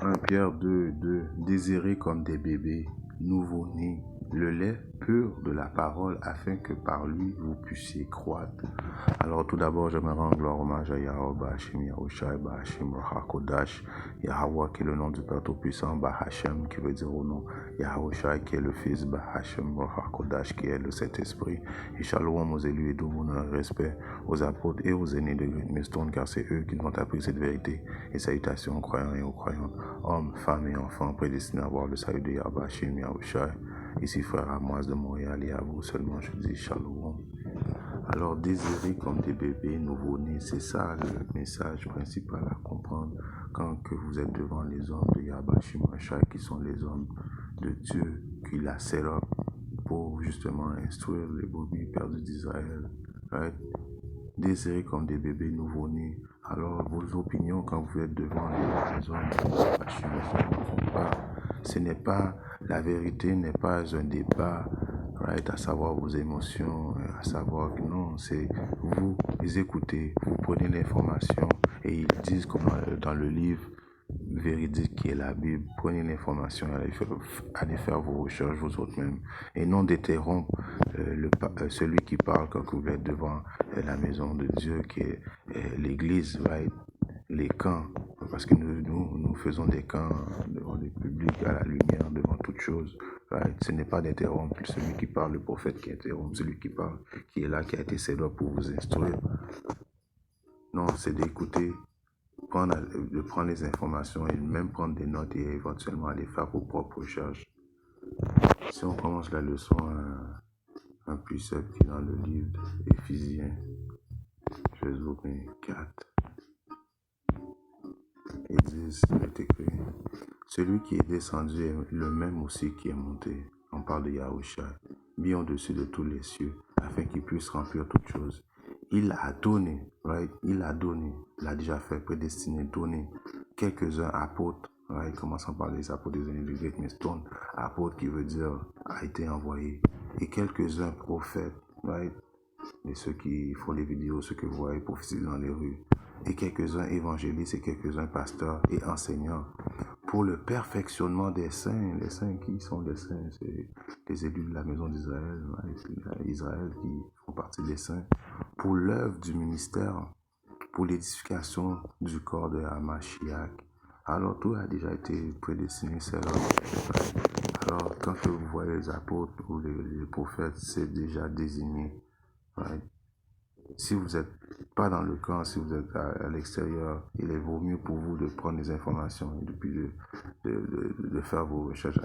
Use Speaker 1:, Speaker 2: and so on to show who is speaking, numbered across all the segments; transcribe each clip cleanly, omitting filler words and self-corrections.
Speaker 1: 1 Pierre 2, désirez comme des bébés nouveau-nés le lait pur de la parole afin que par lui vous puissiez croître. Alors tout d'abord, je me rends gloire hommage à Yahweh Bahashim, Yahushai Bahashim, Rahakodash, Yahweh qui est le nom du Père Tout-Puissant, Bahashem qui veut dire au nom, Yahushai qui est le Fils, Bahashem, Rahakodash qui est le Saint-Esprit, et shalom aux élus et d'honneur et respect aux apôtres et aux aînés de Great Millstone, car c'est eux qui nous ont appris cette vérité, et salutations aux croyants et aux croyantes, hommes, femmes et enfants prédestinés à voir le salut de Yahweh Bahashim, Yahushai. Ici frère Amoise de Montréal et à vous seulement je dis shalom. Alors désirez comme des bébés nouveau-nés, c'est ça le message principal à comprendre quand que vous êtes devant les hommes de Yahweh Shimashai qui sont les hommes de Dieu qu'il a set up pour justement instruire les brebis perdues d'Israël. Right? Désirez comme des bébés nouveau-nés. Alors vos opinions quand vous êtes devant les hommes de Yahweh Shimashai ne font pas. Ce n'est pas, la vérité n'est pas un débat, right, à savoir vos émotions, à savoir que non, c'est vous les écoutez, vous prenez l'information et ils disent comme dans le livre véridique qui est la Bible, prenez l'information et allez faire vos recherches vous autres même et non d'interrompre celui qui parle quand vous êtes devant la maison de Dieu qui est l'église, right? Les camps, parce que nous faisons des camps devant le public, à la lumière, devant toute chose. Right? Ce n'est pas d'interrompre celui qui parle, le prophète qui interrompt, celui qui parle, qui est là, qui a été cédé pour vous instruire. Non, c'est d'écouter, de prendre les informations et même prendre des notes et éventuellement aller faire vos propres recherches. Si on commence la leçon, un precept qui est dans le livre d'Éphésiens, Josué 4. Et 10, il est écrit, celui qui est descendu est le même aussi qui est monté. On parle de Yahushua, mis au-dessus de tous les cieux, afin qu'il puisse remplir toutes choses. Il a donné, right? Il a donné, il l'a déjà fait, prédestiné, donné quelques-uns apôtres, right? Commençons par les apôtres des années de Great Millstone, apôtres qui veut dire a été envoyé, et quelques-uns prophètes, right? Et ceux qui font les vidéos, ceux que vous voyez prophétiser dans les rues, et quelques-uns évangélistes et quelques-uns pasteurs et enseignants pour le perfectionnement des saints. Les saints qui sont les saints, c'est les élus de la maison d'Israël, Israël qui font partie des saints, pour l'œuvre du ministère, pour l'édification du corps de Hamashiach. Alors tout a déjà été prédestiné, c'est là. Alors quand vous voyez les apôtres ou les prophètes, c'est déjà désigné. Right? Si vous n'êtes pas dans le camp, si vous êtes à l'extérieur, il est vaut mieux pour vous de prendre les informations et puis de faire vos recherches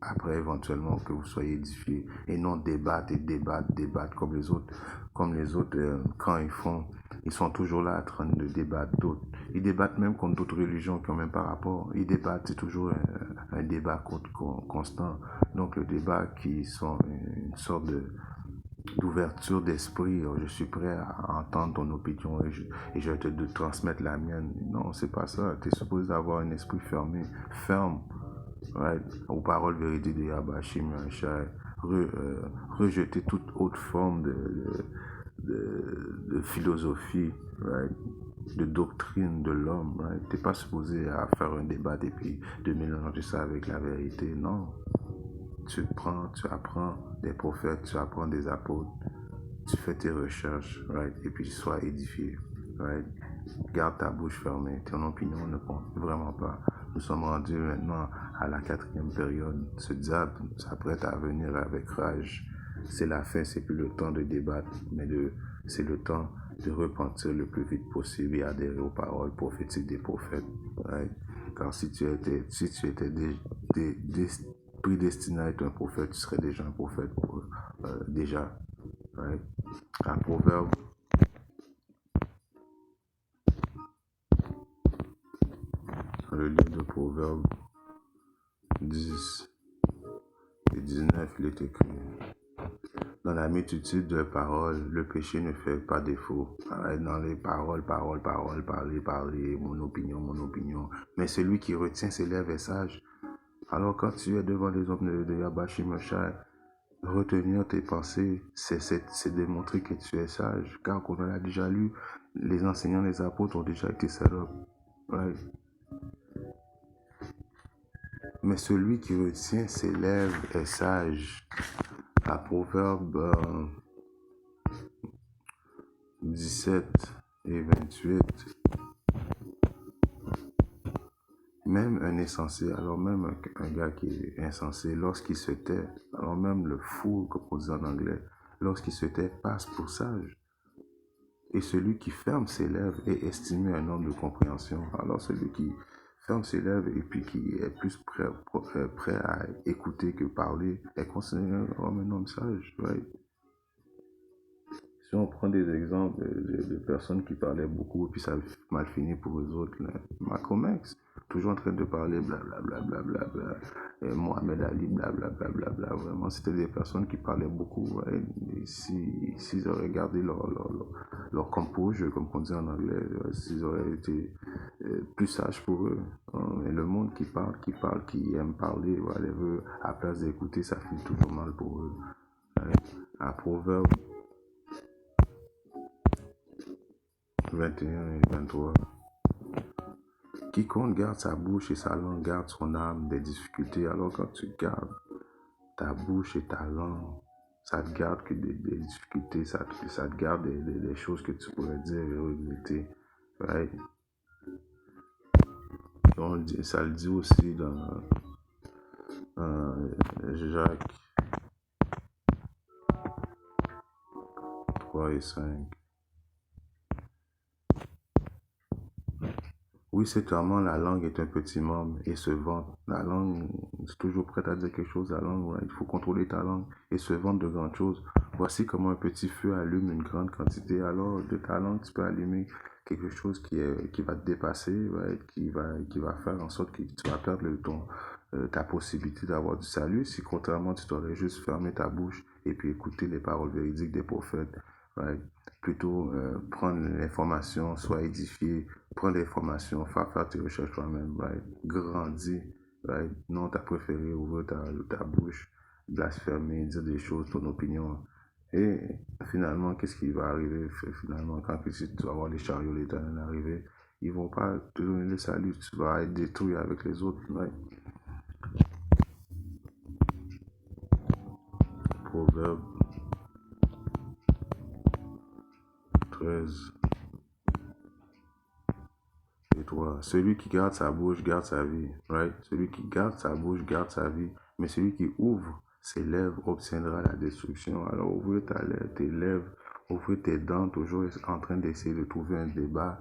Speaker 1: après éventuellement que vous soyez édifiés et non débattre et débattre comme les autres quand ils sont toujours là en train de débattre d'autres. Ils débattent même contre d'autres religions qui n'ont même pas rapport. Ils débattent, c'est toujours un débat constant. Donc le débat qui sont une sorte d'ouverture d'esprit, je suis prêt à entendre ton opinion et je vais te transmettre la mienne. Non, c'est pas ça. Tu es supposé avoir un esprit ferme, right? Aux paroles véridiques de Yabashim, rejeter toute autre forme de philosophie, right? De doctrine de l'homme. Right? Tu n'es pas supposé à faire un débat et puis de mélanger ça avec la vérité. Non. Tu apprends des prophètes, tu apprends des apôtres, tu fais tes recherches, right? Et puis sois édifié. Right? Garde ta bouche fermée, ton opinion ne compte vraiment pas. Nous sommes rendus maintenant à la 4e période. Ce diable s'apprête à venir avec rage. C'est la fin, c'est plus le temps de débattre, mais c'est le temps de repentir le plus vite possible et adhérer aux paroles prophétiques des prophètes. Right? Car si tu étais prédestiné à être un prophète, tu serais déjà un prophète déjà. Right? Un proverbe. Dans le livre de Proverbes 10 et 19, il est écrit, dans la multitude de paroles, le péché ne fait pas défaut. Dans les paroles, parler, mon opinion. Mais celui qui retient ses lèvres est sage. Alors quand tu es devant les hommes de Yabashimashai, retenir tes pensées, c'est démontrer que tu es sage. Car comme on a déjà lu, les enseignants, les apôtres ont déjà été set up. Right? mais celui qui retient ses lèvres est sage. À Proverbe 17 et 28. Même un insensé, alors même un gars qui est insensé, lorsqu'il se tait, alors même le fou, comme on dit en anglais, lorsqu'il se tait, passe pour sage. Et celui qui ferme ses lèvres est estimé un homme de compréhension. Alors celui qui ferme ses lèvres et puis qui est plus prêt à écouter que parler est considéré comme un homme sage. Right? Si on prend des exemples de personnes qui parlaient beaucoup et puis ça a mal fini pour eux autres, là. Malcolm X, toujours en train de parler blablabla, bla, Mohamed Ali, blablabla, vraiment, c'était des personnes qui parlaient beaucoup. Ouais. Et s'ils auraient gardé leur composure, comme on dit en anglais, s'ils auraient été plus sages pour eux. Mais le monde qui parle, qui aime parler, whatever, à place d'écouter, ça finit toujours mal pour eux. Ouais. Un proverbe 21 et 23. Quiconque garde sa bouche et sa langue garde son âme des difficultés. Alors quand tu gardes ta bouche et ta langue, ça te garde que des difficultés, ça te garde des choses que tu pourrais dire et regretter. Right? Ça le dit aussi dans Jacques 3 et 5. Oui, c'est clairement la langue est un petit membre et se vante. La langue, c'est toujours prête à dire quelque chose. La langue, ouais, il faut contrôler ta langue et se vante de grandes choses. Voici comment un petit feu allume une grande quantité. Alors, de ta langue, tu peux allumer quelque chose qui va te dépasser, ouais, qui va faire en sorte que tu vas perdre ta possibilité d'avoir du salut. Si contrairement, tu t'aurais juste fermé ta bouche et puis écouter les paroles véridiques des prophètes, ouais, plutôt prendre l'information, soit édifié, prends l'information, faire tes recherches toi-même, right? Grandis, right? Non, t'as préféré ouvrir ta bouche, blasphémer, dire des choses, ton opinion. Et finalement, qu'est-ce qui va arriver? Finalement, quand tu vas voir les chariots l'éternel arriver, ils vont pas te donner le salut, tu vas être détruit avec les autres, right? Proverbe 13 et 3. Celui qui garde sa bouche garde sa vie, right? Celui qui garde sa bouche garde sa vie, mais celui qui ouvre ses lèvres obtiendra la destruction. Alors ouvre tes lèvres, ouvre tes dents, toujours en train d'essayer de trouver un débat,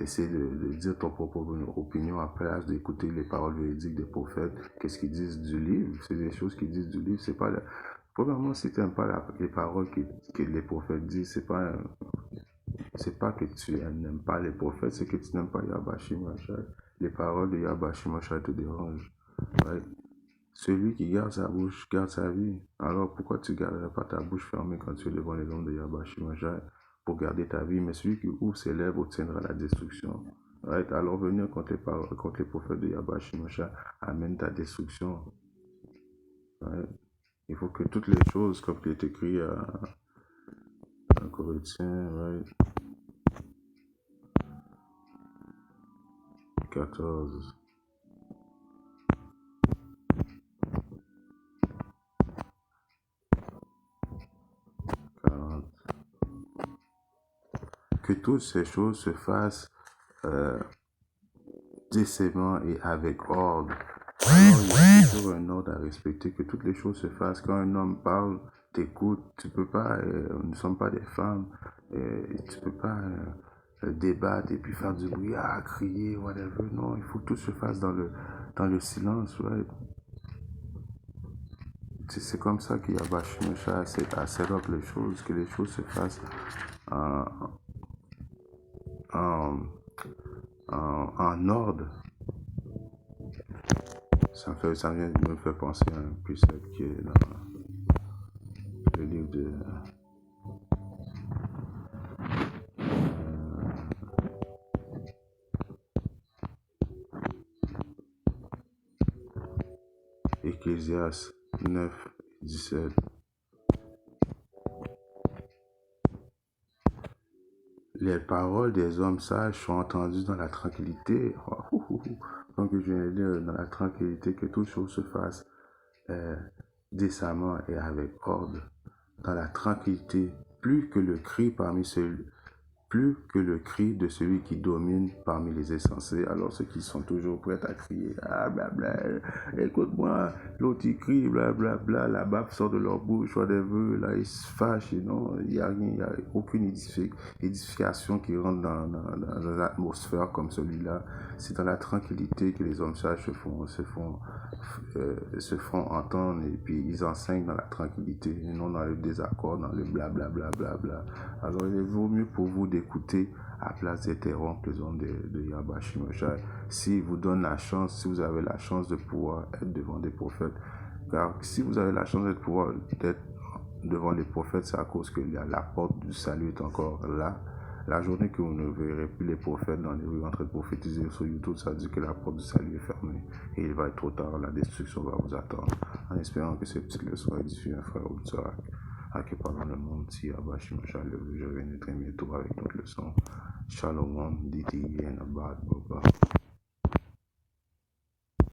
Speaker 1: essayer de dire ton propre opinion à place d'écouter les paroles véridiques des prophètes. Qu'est-ce qu'ils disent du livre? C'est des choses qu'ils disent du livre. C'est pas Premièrement, si tu n'aimes pas les paroles que les prophètes disent, c'est pas que tu n'aimes pas les prophètes, c'est que tu n'aimes pas Yahweh Shemashai. Les paroles de Yahweh Shemashai te dérangent. Ouais. Celui qui garde sa bouche garde sa vie. Alors pourquoi tu ne garderais pas ta bouche fermée quand tu es devant les hommes de Yahweh Shemashai pour garder ta vie? Mais celui qui ouvre ses lèvres obtiendra la destruction. Right? Alors venir contre les prophètes de Yahweh Shemashai amène ta destruction. Right? Il faut que toutes les choses, comme il est écrit à Corinthiens, right? 14. Que toutes ces choses se fassent décemment et avec ordre. Alors, il y a toujours un ordre à respecter, que toutes les choses se fassent. Quand un homme parle, t'écoute, tu peux pas, nous ne sommes pas des femmes, tu peux pas débattre et puis faire du bruit, crier, whatever. Non, il faut que tout se fasse dans le silence, ouais. C'est comme ça qu'il y a Bashimesha à set up les choses, que les choses se fassent en ordre. Ça vient de me faire penser à un précepte qui est dans le livre de Ecclésiaste 9, 17. Les paroles des hommes sages sont entendues dans la tranquillité. Comme comme que je viens de dire, dans la tranquillité, que toute chose se fasse décemment et avec ordre, dans la tranquillité, plus que le cri de celui qui domine parmi les insensés, alors ceux qui sont toujours prêts à crier, ah blabla, écoute-moi, l'autre il crie, blablabla, la bave sort de leur bouche, whatever, là ils se fâchent, et non, il n'y a rien, il n'y a aucune édification qui rentre dans l'atmosphère comme celui-là. C'est dans la tranquillité que les hommes sages se font entendre, et puis ils enseignent dans la tranquillité, et non dans le désaccord, dans le blablabla. Alors il vaut mieux pour vous d'écouter à place d'interrompre les ondes de Yahweh Shimoshai. Si vous donne la chance, si vous avez la chance de pouvoir être devant des prophètes, car si vous avez la chance d'être devant les prophètes, c'est à cause que la porte du salut est encore là. La journée que vous ne verrez plus les prophètes dans les rues en train de prophétiser sur YouTube, ça veut dire que la porte du salut est fermée et il va être trop tard, la destruction va vous attendre. En espérant que ces petites leçons édifient un frère ou une soeur à qui parle dans le monde, si Yahweh Shimoshai, je reviens très bientôt avec notre leçon. Shalom, Diti, and Abad, Baba.